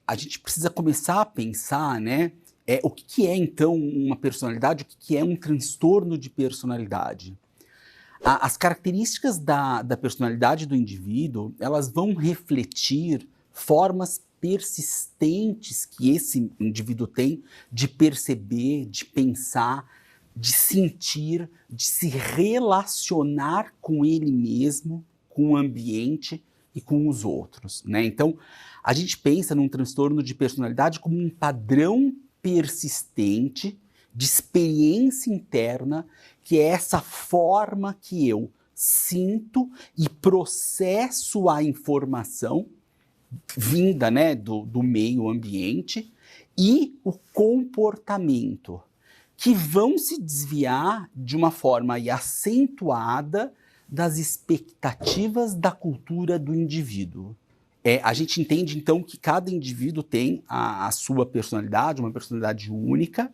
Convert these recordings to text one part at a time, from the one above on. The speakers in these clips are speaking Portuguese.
a gente precisa começar a pensar, né, o que que é então uma personalidade, o que que é um transtorno de personalidade. As características da personalidade do indivíduo, elas vão refletir formas persistentes que esse indivíduo tem de perceber, de pensar, de sentir, de se relacionar com ele mesmo, com o ambiente e com os outros, né? Então, a gente pensa num transtorno de personalidade como um padrão persistente de experiência interna, que é essa forma que eu sinto e processo a informação vinda, né, do meio ambiente e o comportamento, que vão se desviar de uma forma aí acentuada das expectativas da cultura do indivíduo. A gente entende, então, que cada indivíduo tem a sua personalidade, uma personalidade única,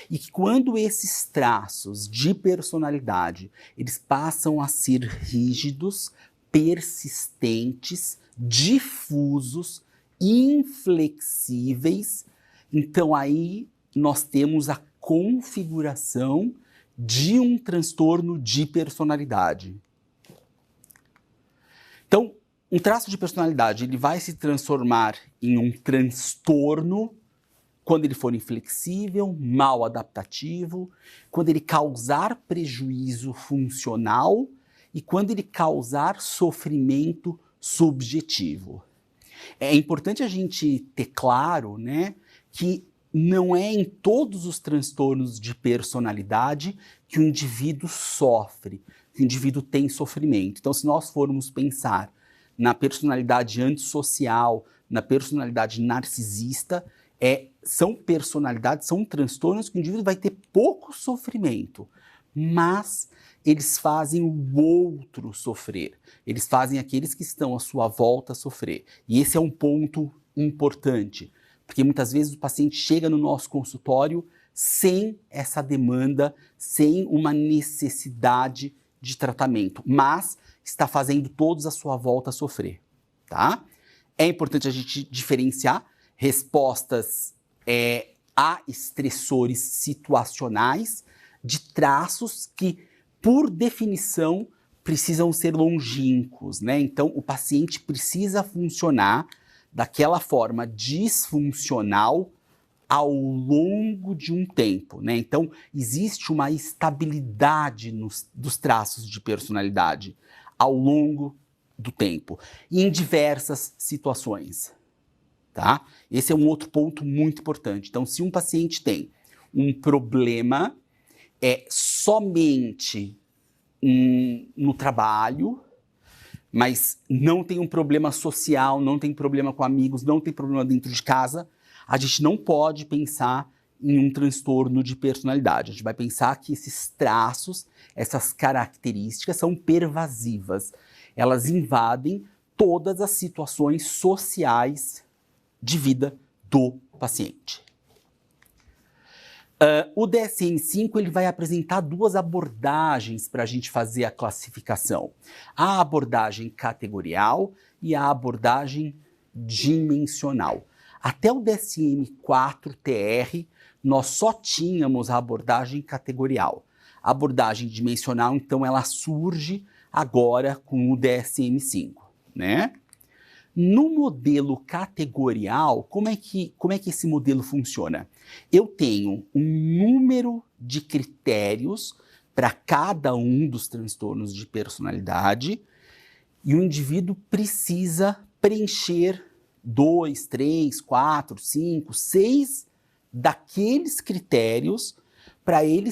e que quando esses traços de personalidade, eles passam a ser rígidos, persistentes, difusos, inflexíveis, então aí nós temos a configuração de um transtorno de personalidade. Então, um traço de personalidade, ele vai se transformar em um transtorno quando ele for inflexível, mal adaptativo, quando ele causar prejuízo funcional e quando ele causar sofrimento subjetivo. É importante a gente ter claro, né, que não é em todos os transtornos de personalidade que o indivíduo sofre, que o indivíduo tem sofrimento. Então, se nós formos pensar na personalidade antissocial, na personalidade narcisista, são personalidades, são transtornos que o indivíduo vai ter pouco sofrimento, mas eles fazem o outro sofrer, eles fazem aqueles que estão à sua volta sofrer. E esse é um ponto importante, porque muitas vezes o paciente chega no nosso consultório sem essa demanda, sem uma necessidade de tratamento, mas está fazendo todos à sua volta sofrer, tá? É importante a gente diferenciar respostas a estressores situacionais de traços que, por definição, precisam ser longínquos, né? Então, o paciente precisa funcionar daquela forma disfuncional ao longo de um tempo, né? Então, existe uma estabilidade dos traços de personalidade ao longo do tempo e em diversas situações, tá? Esse é um outro ponto muito importante. Então, se um paciente tem um problema somente no trabalho, mas não tem um problema social, não tem problema com amigos, não tem problema dentro de casa, a gente não pode pensar em um transtorno de personalidade. A gente vai pensar que esses traços, essas características são pervasivas. Elas invadem todas as situações sociais de vida do paciente. O DSM-5 ele vai apresentar duas abordagens para a gente fazer a classificação. A abordagem categorial e a abordagem dimensional. Até o DSM-4-TR, nós só tínhamos a abordagem categorial. A abordagem dimensional, então, ela surge agora com o DSM-5, né? No modelo categorial, como é que esse modelo funciona? Eu tenho um número de critérios para cada um dos transtornos de personalidade e o indivíduo precisa preencher 2, 3, 4, 5, 6 daqueles critérios para ele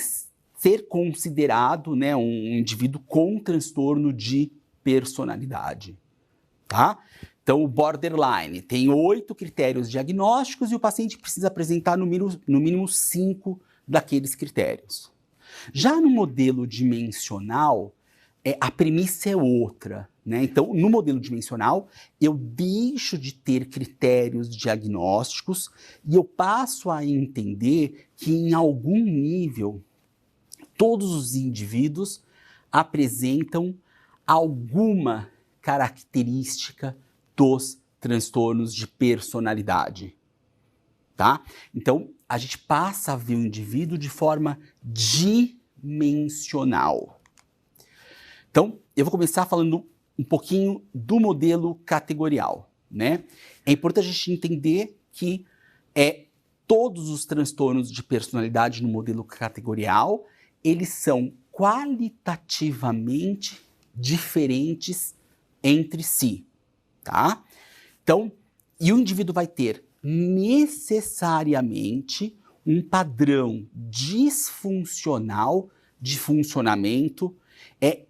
ser considerado, né, um indivíduo com transtorno de personalidade, tá? Então, o borderline tem 8 critérios diagnósticos e o paciente precisa apresentar no mínimo 5 daqueles critérios. Já no modelo dimensional, a premissa é outra, né? Então, no modelo dimensional, eu deixo de ter critérios diagnósticos e eu passo a entender que, em algum nível, todos os indivíduos apresentam alguma característica dos transtornos de personalidade, tá? Então, a gente passa a ver o indivíduo de forma dimensional. Então, eu vou começar falando um pouquinho do modelo categorial, né? É importante a gente entender que todos os transtornos de personalidade no modelo categorial, eles são qualitativamente diferentes entre si, tá? Então, e o indivíduo vai ter necessariamente um padrão disfuncional de funcionamento,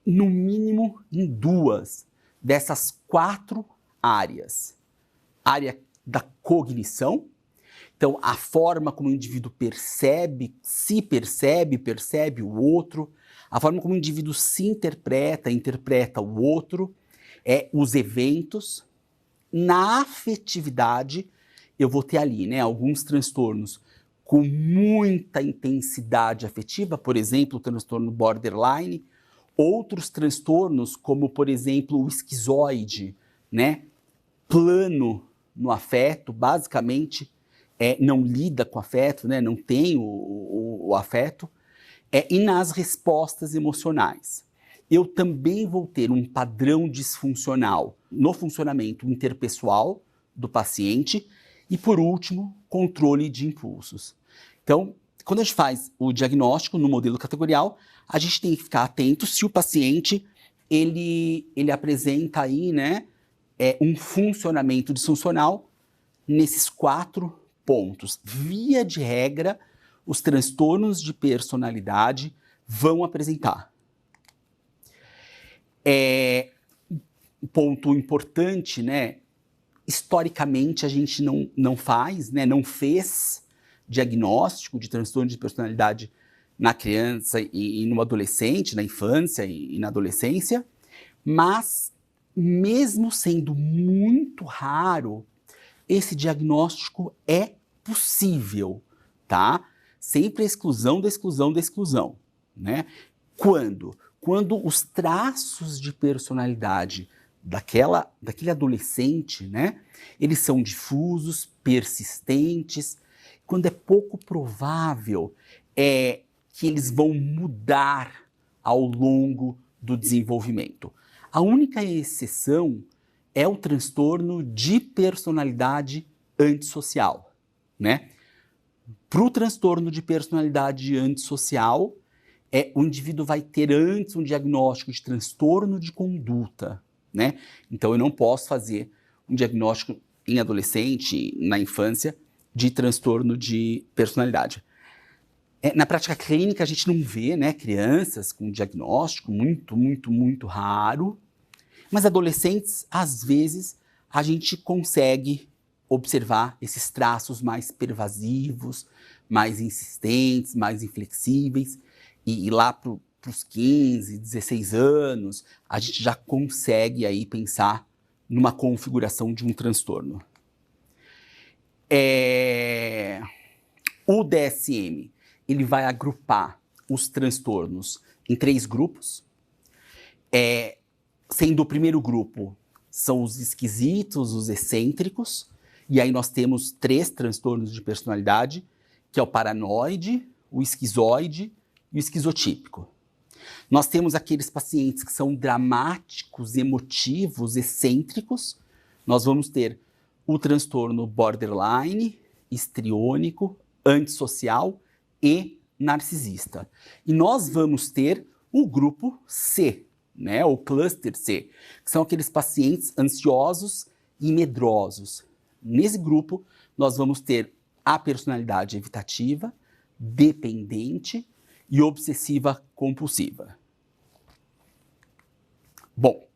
no mínimo em 2 dessas 4 áreas. Área da cognição, então a forma como o indivíduo percebe, percebe o outro, a forma como o indivíduo se interpreta o outro, os eventos. Na afetividade, eu vou ter ali, né, alguns transtornos com muita intensidade afetiva, por exemplo, o transtorno borderline, outros transtornos, como, por exemplo, o esquizoide, né, plano no afeto, basicamente não lida com afeto, né, não tem o afeto, e nas respostas emocionais. Eu também vou ter um padrão disfuncional no funcionamento interpessoal do paciente e, por último, controle de impulsos. Então, quando a gente faz o diagnóstico no modelo categorial, a gente tem que ficar atento se o paciente ele apresenta aí, né, um funcionamento disfuncional nesses 4 pontos. Via de regra, os transtornos de personalidade vão apresentar. Um ponto importante, né? Historicamente, a gente não faz, né? Não fez diagnóstico de transtorno de personalidade na criança e no adolescente, na infância e na adolescência, mas mesmo sendo muito raro, esse diagnóstico é possível, tá? Sempre a exclusão da exclusão da exclusão, né? Quando os traços de personalidade daquele adolescente, né, eles são difusos, persistentes, quando é pouco provável que eles vão mudar ao longo do desenvolvimento. A única exceção é o transtorno de personalidade antissocial, né? Para o transtorno de personalidade antissocial, o indivíduo vai ter antes um diagnóstico de transtorno de conduta, né? Então eu não posso fazer um diagnóstico em adolescente, na infância, de transtorno de personalidade. Na prática clínica a gente não vê, né, crianças com diagnóstico, muito raro, mas adolescentes, às vezes, a gente consegue observar esses traços mais pervasivos, mais insistentes, mais inflexíveis, e lá para os 15, 16 anos, a gente já consegue aí pensar numa configuração de um transtorno. O DSM, ele vai agrupar os transtornos em 3 grupos, sendo o primeiro grupo são os esquisitos, os excêntricos, e aí nós temos 3 transtornos de personalidade, que é o paranoide, o esquizoide e o esquizotípico. Nós temos aqueles pacientes que são dramáticos, emotivos, excêntricos. Nós vamos ter o transtorno borderline, histriônico, antissocial e narcisista. E nós vamos ter o grupo C, né, o cluster C, que são aqueles pacientes ansiosos e medrosos. Nesse grupo, nós vamos ter a personalidade evitativa, dependente e obsessiva compulsiva. Bom,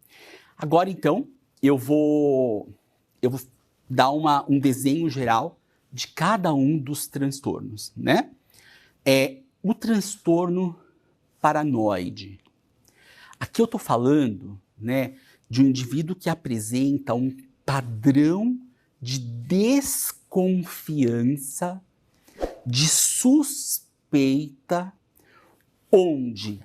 agora então eu vou dar um desenho geral de cada um dos transtornos, né? O transtorno paranoide. Aqui eu estou falando, né, de um indivíduo que apresenta um padrão de desconfiança, de suspeita, onde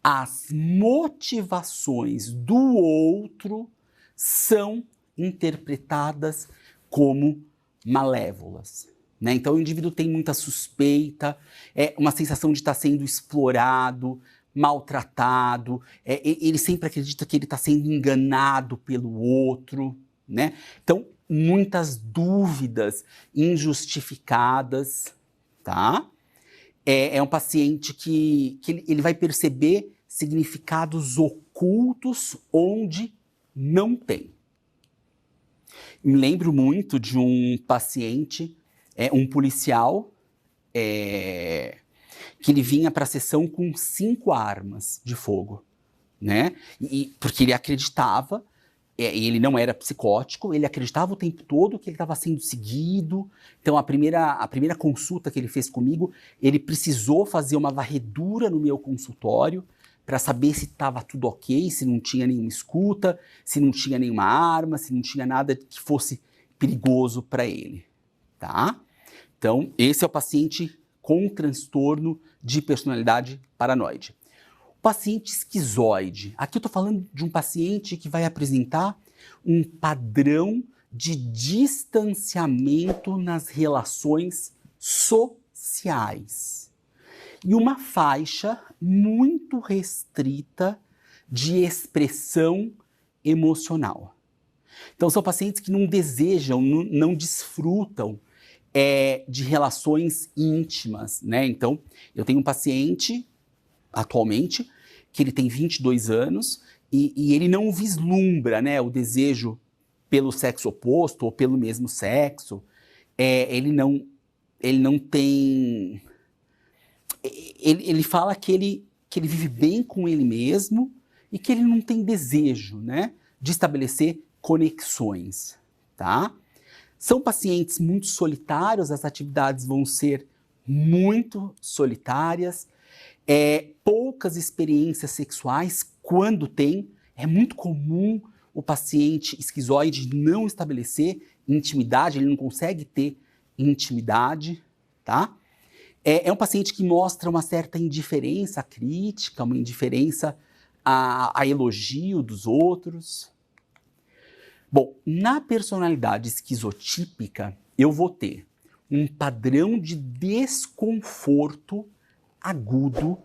as motivações do outro são interpretadas como malévolas, né? Então, o indivíduo tem muita suspeita, uma sensação de estar sendo explorado, maltratado, ele sempre acredita que ele está sendo enganado pelo outro, né? Então, muitas dúvidas injustificadas, tá? É um paciente que ele vai perceber significados ocultos onde não tem. Me lembro muito de um paciente, um policial, que ele vinha para a sessão com 5 armas de fogo, né? Porque ele acreditava, e ele não era psicótico, ele acreditava o tempo todo que ele estava sendo seguido. Então, a primeira consulta que ele fez comigo, ele precisou fazer uma varredura no meu consultório para saber se estava tudo ok, se não tinha nenhuma escuta, se não tinha nenhuma arma, se não tinha nada que fosse perigoso para ele, tá? Então, esse é o paciente com transtorno de personalidade paranoide. O paciente esquizoide. Aqui eu estou falando de um paciente que vai apresentar um padrão de distanciamento nas relações sociais e uma faixa muito restrita de expressão emocional. Então, são pacientes que não desejam, não desfrutam de relações íntimas, né? Então, eu tenho um paciente, atualmente, que ele tem 22 anos e ele não vislumbra, né, o desejo pelo sexo oposto ou pelo mesmo sexo. Ele não tem... Ele fala que ele vive bem com ele mesmo e que ele não tem desejo, né, de estabelecer conexões, tá? São pacientes muito solitários, as atividades vão ser muito solitárias, poucas experiências sexuais, quando tem. É muito comum o paciente esquizoide não estabelecer intimidade, ele não consegue ter intimidade, tá? É um paciente que mostra uma certa indiferença à crítica, uma indiferença a elogio dos outros. Bom, na personalidade esquizotípica, eu vou ter um padrão de desconforto agudo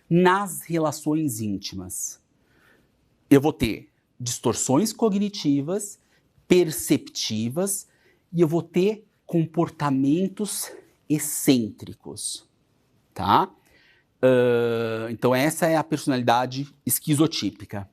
nas relações íntimas. Eu vou ter distorções cognitivas, perceptivas, e eu vou ter comportamentos excêntricos, tá? Então essa é a personalidade esquizotípica.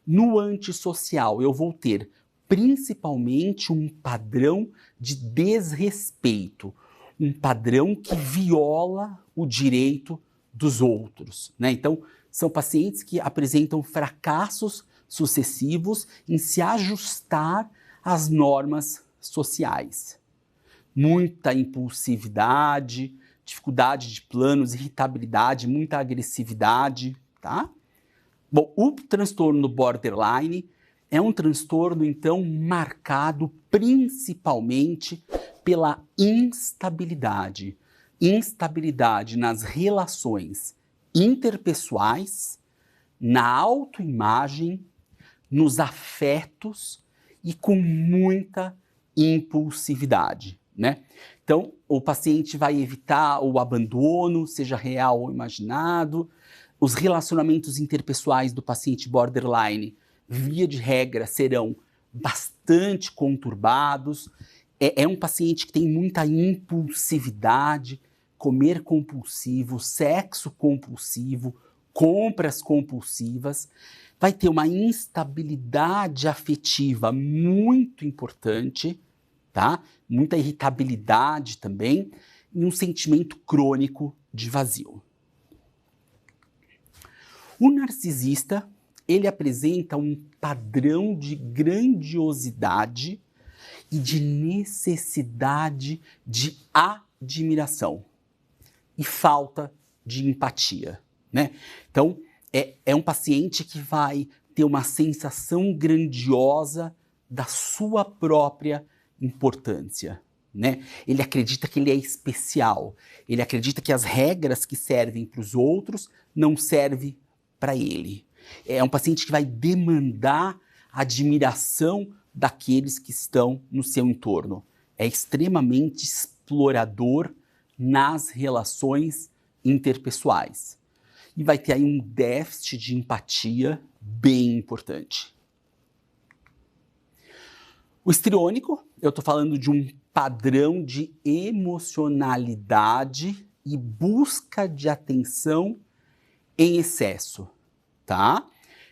No antissocial, eu vou ter principalmente um padrão de desrespeito, um padrão que viola o direito dos outros, né? Então, são pacientes que apresentam fracassos sucessivos em se ajustar às normas sociais. Muita impulsividade, dificuldade de planos, irritabilidade, muita agressividade, tá? Bom, o transtorno borderline é um transtorno, então, marcado principalmente pela instabilidade. Instabilidade nas relações interpessoais, na autoimagem, nos afetos e com muita impulsividade, né? Então, o paciente vai evitar o abandono, seja real ou imaginado. Os relacionamentos interpessoais do paciente borderline, via de regra, serão bastante conturbados. É um paciente que tem muita impulsividade, comer compulsivo, sexo compulsivo, compras compulsivas. Vai ter uma instabilidade afetiva muito importante, tá? Muita irritabilidade também e um sentimento crônico de vazio. O narcisista, ele apresenta um padrão de grandiosidade e de necessidade de admiração e falta de empatia, né? Então, é um paciente que vai ter uma sensação grandiosa da sua própria importância, né? Ele acredita que ele é especial, ele acredita que as regras que servem para os outros não servem para ele. É um paciente que vai demandar admiração daqueles que estão no seu entorno. É extremamente explorador nas relações interpessoais. E vai ter aí um déficit de empatia bem importante. O histriônico, eu estou falando de um padrão de emocionalidade e busca de atenção em excesso, tá?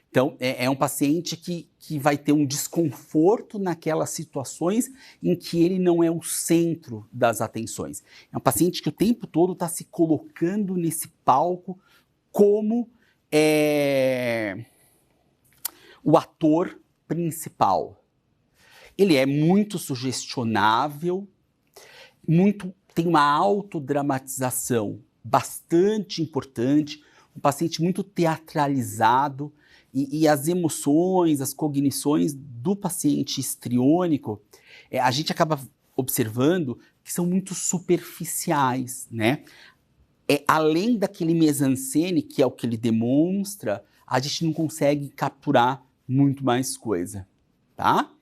Então, é um paciente que vai ter um desconforto naquelas situações em que ele não é o centro das atenções. É um paciente que o tempo todo está se colocando nesse palco como o ator principal. Ele é muito sugestionável, tem uma autodramatização bastante importante, um paciente muito teatralizado, e as emoções, as cognições do paciente histriônico, a gente acaba observando que são muito superficiais, né? Além daquele mise-en-scène, que é o que ele demonstra, a gente não consegue capturar muito mais coisa, tá?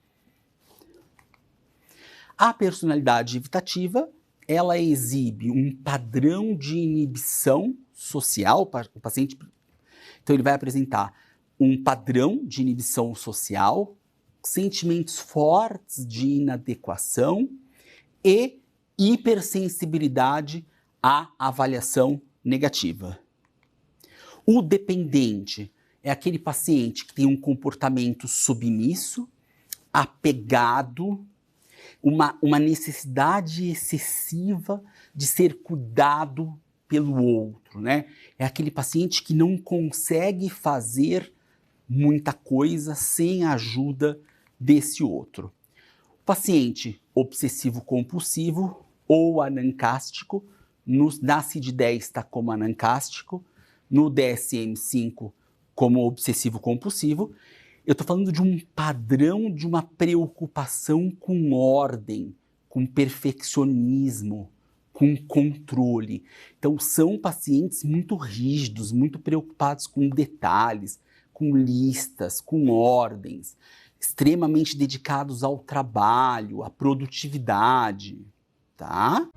A personalidade evitativa, ela exibe um padrão de inibição social, o paciente, então ele vai apresentar um padrão de inibição social, sentimentos fortes de inadequação e hipersensibilidade à avaliação negativa. O dependente é aquele paciente que tem um comportamento submisso, apegado, uma necessidade excessiva de ser cuidado pelo outro, né? É aquele paciente que não consegue fazer muita coisa sem a ajuda desse outro. O paciente obsessivo-compulsivo ou anancástico, na CID-10 está como anancástico, no DSM-5 como obsessivo-compulsivo. Eu estou falando de um padrão, de uma preocupação com ordem, com perfeccionismo, com controle. Então, são pacientes muito rígidos, muito preocupados com detalhes, com listas, com ordens, extremamente dedicados ao trabalho, à produtividade, tá?